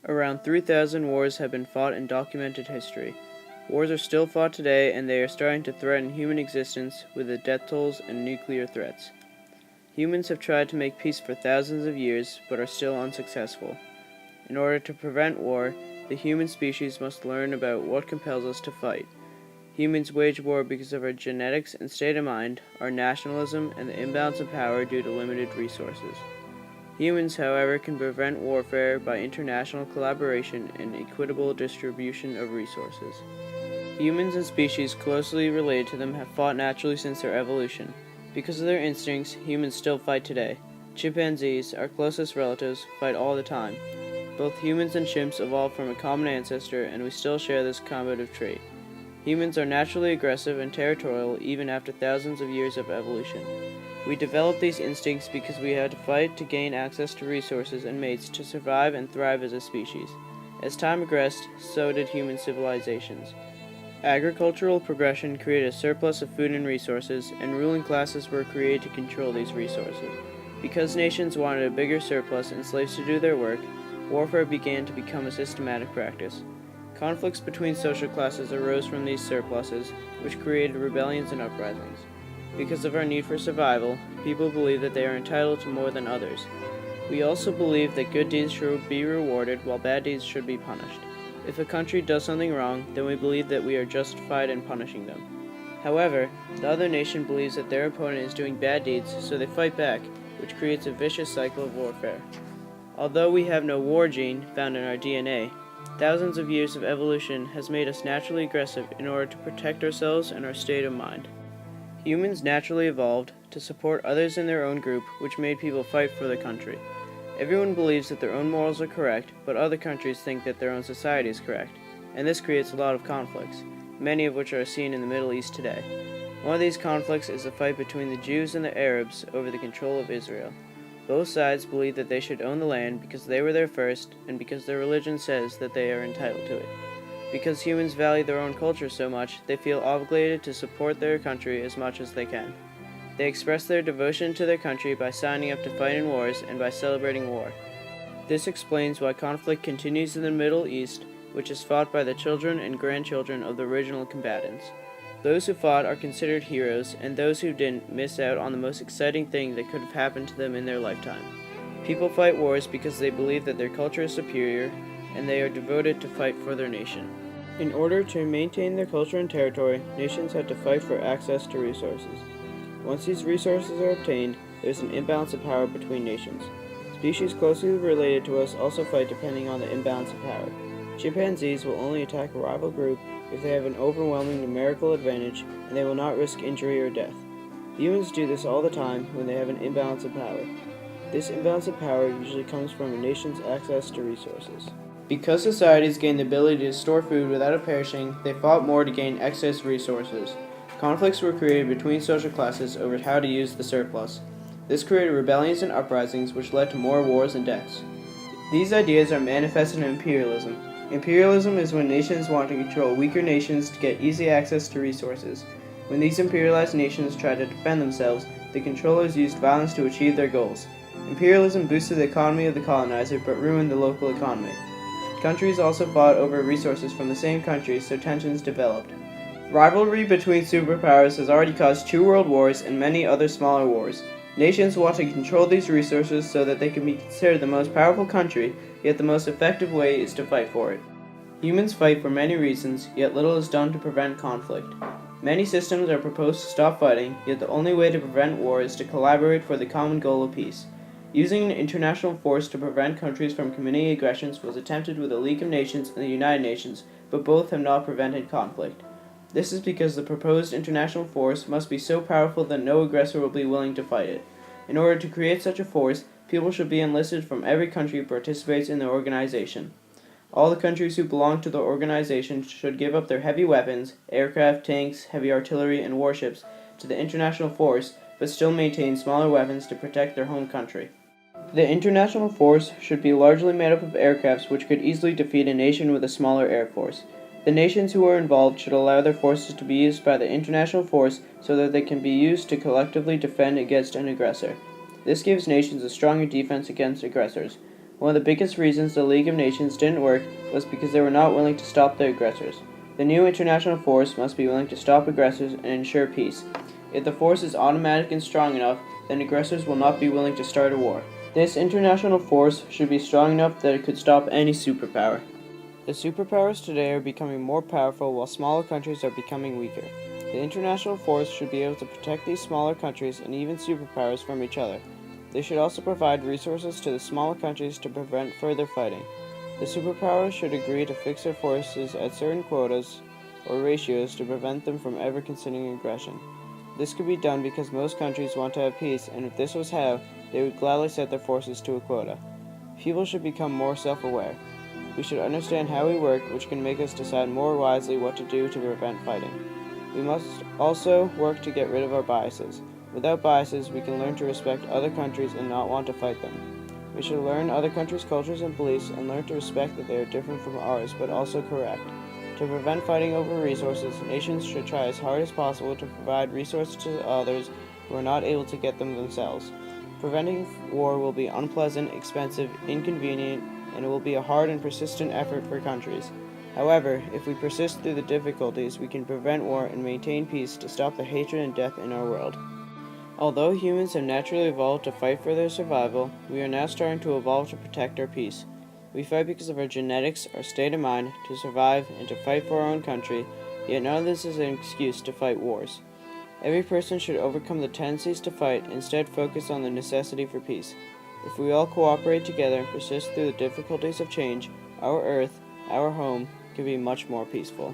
Around 3,000 wars have been fought in documented history. Wars are still fought today, and they are starting to threaten human existence with the death tolls and nuclear threats. Humans have tried to make peace for thousands of years, but are still unsuccessful. In order to prevent war, the human species must learn about what compels us to fight. Humans wage war because of our genetics and state of mind, our nationalism, and the imbalance of power due to limited resources. Humans, however, can prevent warfare by international collaboration and equitable distribution of resources. Humans and species closely related to them have fought naturally since their evolution. Because of their instincts, humans still fight today. Chimpanzees, our closest relatives, fight all the time. Both humans and chimps evolved from a common ancestor, and we still share this combative trait. Humans are naturally aggressive and territorial even after thousands of years of evolution. We developed these instincts because we had to fight to gain access to resources and mates to survive and thrive as a species. As time progressed, so did human civilizations. Agricultural progression created a surplus of food and resources, and ruling classes were created to control these resources. Because nations wanted a bigger surplus and slaves to do their work, warfare began to become a systematic practice. Conflicts between social classes arose from these surpluses, which created rebellions and uprisings. Because of our need for survival, people believe that they are entitled to more than others. We also believe that good deeds should be rewarded while bad deeds should be punished. If a country does something wrong, then we believe that we are justified in punishing them. However, the other nation believes that their opponent is doing bad deeds, so they fight back, which creates a vicious cycle of warfare. Although we have no war gene found in our DNA, thousands of years of evolution has made us naturally aggressive in order to protect ourselves and our state of mind. Humans naturally evolved to support others in their own group, which made people fight for their country. Everyone believes that their own morals are correct, but other countries think that their own society is correct, and this creates a lot of conflicts, many of which are seen in the Middle East today. One of these conflicts is a fight between the Jews and the Arabs over the control of Israel. Both sides believe that they should own the land because they were there first, and because their religion says that they are entitled to it. Because humans value their own culture so much, they feel obligated to support their country as much as they can. They express their devotion to their country by signing up to fight in wars and by celebrating war. This explains why conflict continues in the Middle East, which is fought by the children and grandchildren of the original combatants. Those who fought are considered heroes, and those who didn't miss out on the most exciting thing that could have happened to them in their lifetime. People fight wars because they believe that their culture is superior, and they are devoted to fight for their nation. In order to maintain their culture and territory, nations had to fight for access to resources. Once these resources are obtained, there is an imbalance of power between nations. Species closely related to us also fight depending on the imbalance of power. Chimpanzees will only attack a rival group if they have an overwhelming numerical advantage, and they will not risk injury or death. Humans do this all the time when they have an imbalance of power. This imbalance of power usually comes from a nation's access to resources. Because societies gained the ability to store food without it perishing, they fought more to gain excess resources. Conflicts were created between social classes over how to use the surplus. This created rebellions and uprisings, which led to more wars and deaths. These ideas are manifested in imperialism. Imperialism is when nations want to control weaker nations to get easy access to resources. When these imperialized nations tried to defend themselves, the controllers used violence to achieve their goals. Imperialism boosted the economy of the colonizer but ruined the local economy. Countries also fought over resources from the same countries, so tensions developed. Rivalry between superpowers has already caused 2 world wars and many other smaller wars. Nations want to control these resources so that they can be considered the most powerful country, yet the most effective way is to fight for it. Humans fight for many reasons, yet little is done to prevent conflict. Many systems are proposed to stop fighting, yet the only way to prevent war is to collaborate for the common goal of peace. Using an international force to prevent countries from committing aggressions was attempted with the League of Nations and the United Nations, but both have not prevented conflict. This is because the proposed international force must be so powerful that no aggressor will be willing to fight it. In order to create such a force, people should be enlisted from every country who participates in the organization. All the countries who belong to the organization should give up their heavy weapons, aircraft, tanks, heavy artillery, and warships to the international force, but still maintain smaller weapons to protect their home country. The international force should be largely made up of aircrafts which could easily defeat a nation with a smaller air force. The nations who are involved should allow their forces to be used by the international force so that they can be used to collectively defend against an aggressor. This gives nations a stronger defense against aggressors. One of the biggest reasons the League of Nations didn't work was because they were not willing to stop the aggressors. The new international force must be willing to stop aggressors and ensure peace. If the force is automatic and strong enough, then aggressors will not be willing to start a war. This international force should be strong enough that it could stop any superpower. The superpowers today are becoming more powerful while smaller countries are becoming weaker. The international force should be able to protect these smaller countries and even superpowers from each other. They should also provide resources to the smaller countries to prevent further fighting. The superpowers should agree to fix their forces at certain quotas or ratios to prevent them from ever considering aggression. This could be done because most countries want to have peace, and if this was how, they would gladly set their forces to a quota. People should become more self-aware. We should understand how we work, which can make us decide more wisely what to do to prevent fighting. We must also work to get rid of our biases. Without biases, we can learn to respect other countries and not want to fight them. We should learn other countries' cultures and beliefs and learn to respect that they are different from ours, but also correct. To prevent fighting over resources, nations should try as hard as possible to provide resources to others who are not able to get them themselves. Preventing war will be unpleasant, expensive, inconvenient, and it will be a hard and persistent effort for countries. However, if we persist through the difficulties, we can prevent war and maintain peace to stop the hatred and death in our world. Although humans have naturally evolved to fight for their survival, we are now starting to evolve to protect our peace. We fight because of our genetics, our state of mind, to survive, and to fight for our own country, yet none of this is an excuse to fight wars. Every person should overcome the tendencies to fight and instead focus on the necessity for peace. If we all cooperate together and persist through the difficulties of change, our Earth, our home, can be much more peaceful.